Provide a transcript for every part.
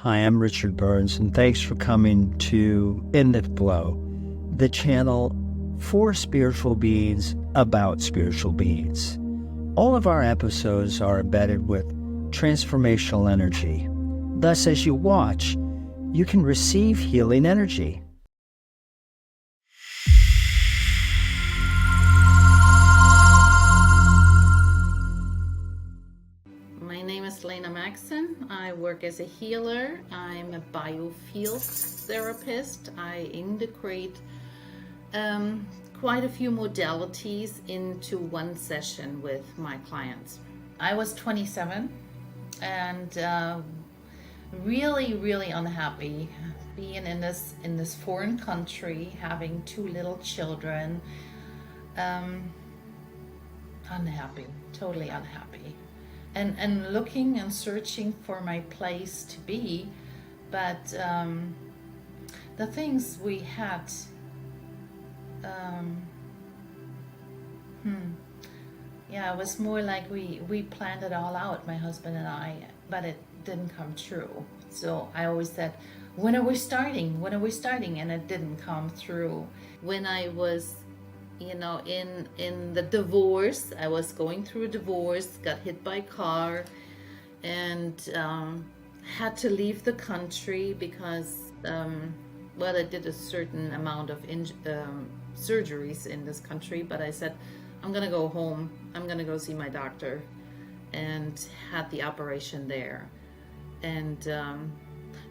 Hi, I'm Richard Burns, and thanks for coming to In the Flow, the channel for spiritual beings about spiritual beings. All of our episodes are embedded with transformational energy. Thus, as you watch, you can receive healing energy. My name is Lena Maxson. I work as a healer. I'm a biofield therapist. I integrate quite a few modalities into one session with my clients. I was 27 and really unhappy being in this foreign country, having 2 little children. Unhappy, totally unhappy. And looking and searching for my place to be, but the things we had, it was more like we planned it all out, my husband and I, but it didn't come true. So I always said, when are we starting? When are we starting? And it didn't come through. When I was in the divorce, I was going through a divorce, got hit by a car, and had to leave the country because, I did a certain amount of surgeries in this country, but I said, I'm gonna go home, I'm gonna go see my doctor, and had the operation there. And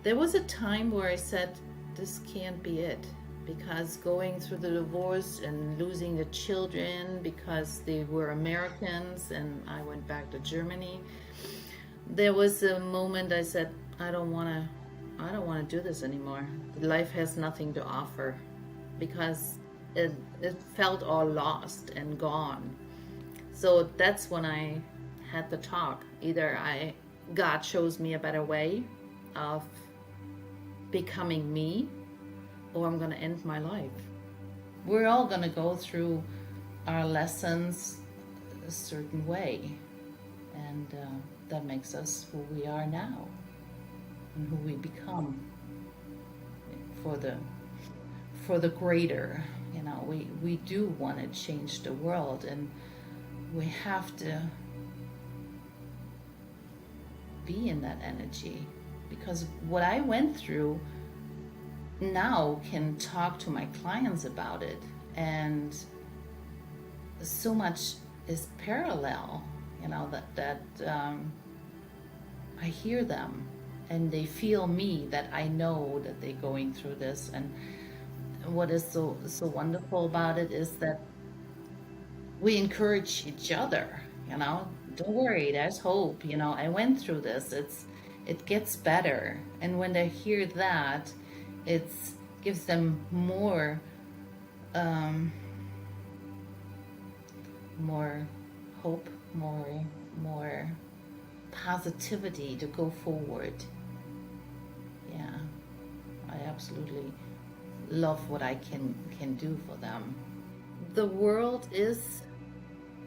there was a time where I said, this can't be it. Because going through the divorce and losing the children because they were Americans and I went back to Germany, there was a moment I said, I don't want to do this anymore. Life has nothing to offer, because it felt all lost and gone. So that's when I had the talk. Either God shows me a better way of becoming me, or I'm going to end my life. We're all going to go through our lessons a certain way, and that makes us who we are now and who we become for the greater. We do want to change the world, and we have to be in that energy, because what I went through now can talk to my clients about it, and so much is parallel, that I hear them and they feel me, that I know that they're going through this. And what is so wonderful about it is that we encourage each other. Don't worry, there's hope. I went through this, it gets better. And when they hear that, it gives them more hope, more positivity to go forward. Yeah, I absolutely love what I can do for them. The world is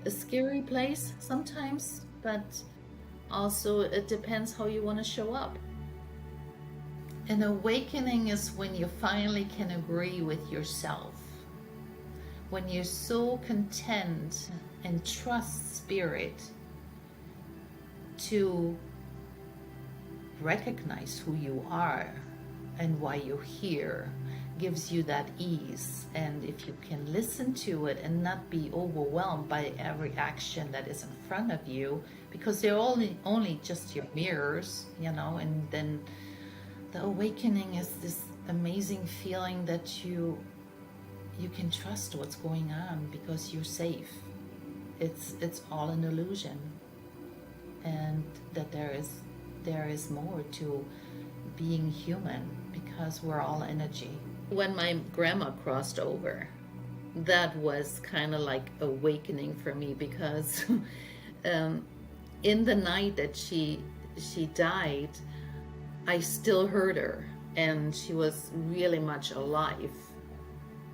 a scary place sometimes, but also it depends how you want to show up. An awakening is when you finally can agree with yourself, when you're so content and trust spirit to recognize who you are and why you're here, gives you that ease. And if you can listen to it and not be overwhelmed by every action that is in front of you, because they're only just your mirrors, and then the awakening is this amazing feeling that you can trust what's going on because you're safe. It's all an illusion, and that there is more to being human, because we're all energy. When my grandma crossed over, that was kind of like awakening for me, because in the night that she died, I still heard her, and she was really much alive,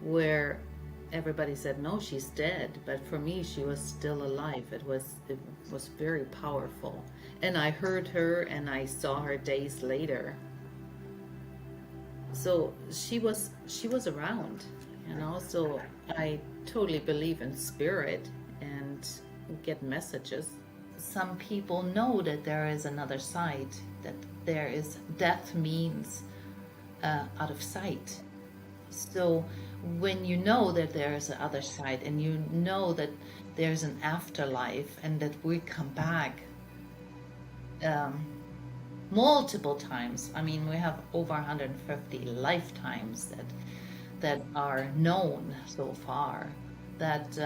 where everybody said, no, she's dead. But for me, she was still alive. It was very powerful. And I heard her and I saw her days later. So she was around, so I totally believe in spirit and get messages. Some people know that there is another side, that there is death means out of sight. So when you know that there is an other side, and you know that there's an afterlife, and that we come back multiple times. I mean, we have over 150 lifetimes that are known so far, that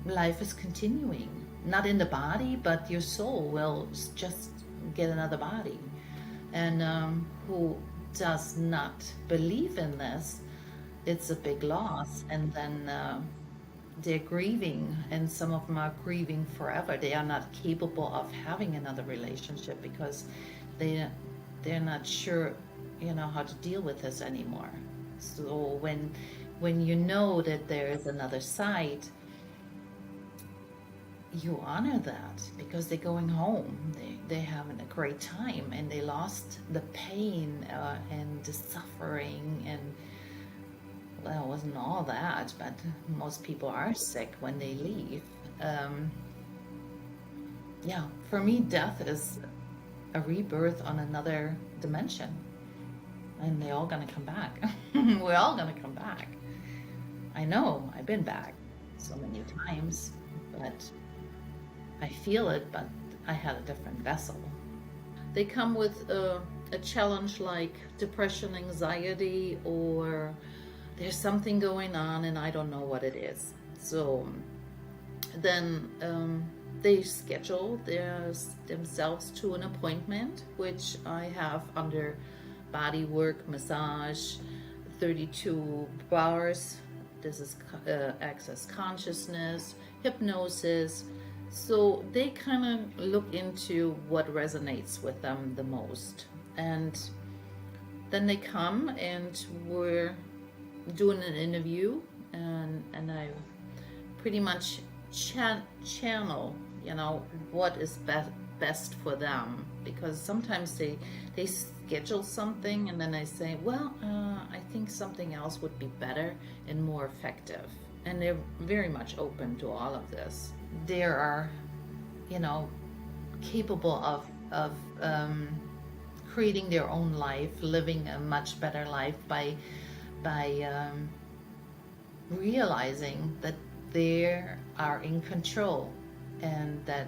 life is continuing, not in the body, but your soul will just get another body. And who does not believe in this, it's a big loss. And then they're grieving, and some of them are grieving forever. They are not capable of having another relationship because they're not sure, how to deal with this anymore. So when you know that there is another side, you honor that, because they're going home. They're having a great time, and they lost the pain and the suffering, and well, it wasn't all that, but most people are sick when they leave. Yeah, for me, death is a rebirth on another dimension, and they're all gonna come back. We're all gonna come back. I know, I've been back so many times, but I feel it, but I had a different vessel. They come with a challenge like depression, anxiety, or there's something going on and I don't know what it is. So then they schedule themselves to an appointment, which I have under body work, massage, 32 bars. This is access consciousness, hypnosis. So they kind of look into what resonates with them the most. And then they come, and we're doing an interview, and I pretty much channel, what is best for them. Because sometimes they schedule something, and then I say, well, I think something else would be better and more effective. And they're very much open to all of this. They are, capable of creating their own life, living a much better life by realizing that they are in control, and that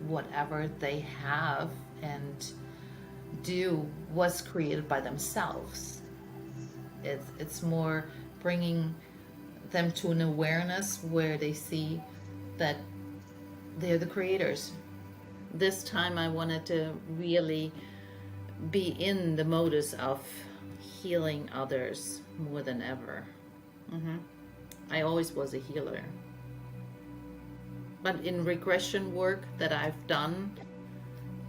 whatever they have and do was created by themselves. It's more bringing them to an awareness where they see that they're the creators. This time I wanted to really be in the modus of healing others more than ever. I always was a healer. But in regression work that I've done,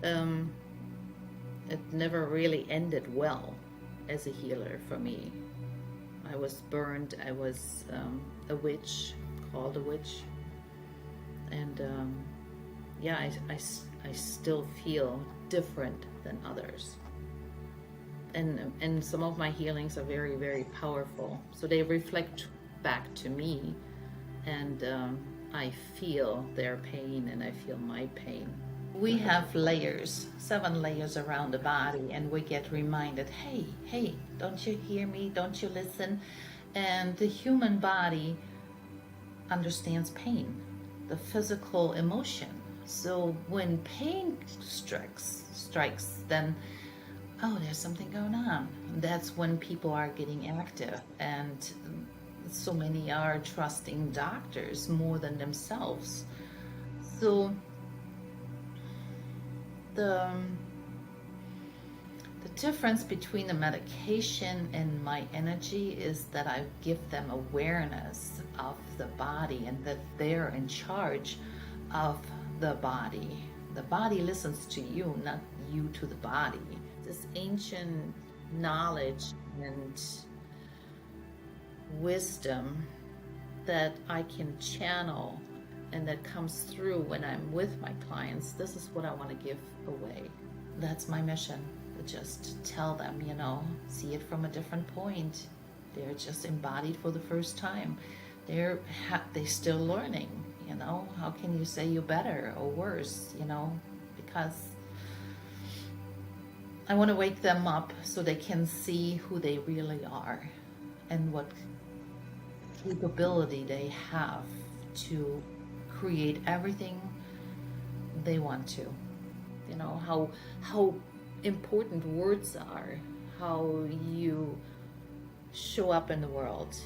it never really ended well as a healer for me. I was burned. I was a witch, called a witch. And I still feel different than others. And some of my healings are very, very powerful. So they reflect back to me, and I feel their pain, and I feel my pain. We have layers, 7 layers around the body, and we get reminded, hey, don't you hear me? Don't you listen? And the human body understands pain, the physical emotion. So when pain strikes, then, oh, there's something going on. That's when people are getting active, and so many are trusting doctors more than themselves. So the difference between the medication and my energy is that I give them awareness of the body, and that they're in charge of the body. The body listens to you, not you to the body. This ancient knowledge and wisdom that I can channel, and that comes through when I'm with my clients, this is what I want to give away. That's my mission. but just tell them, see it from a different point. They're just embodied for the first time. They're still learning, How can you say you're better or worse, Because I want to wake them up so they can see who they really are and what capability they have to create everything they want to. How important words are, how you show up in the world,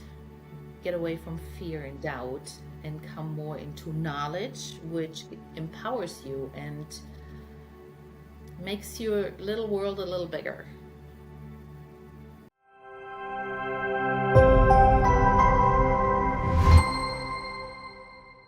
get away from fear and doubt and come more into knowledge, which empowers you and makes your little world a little bigger.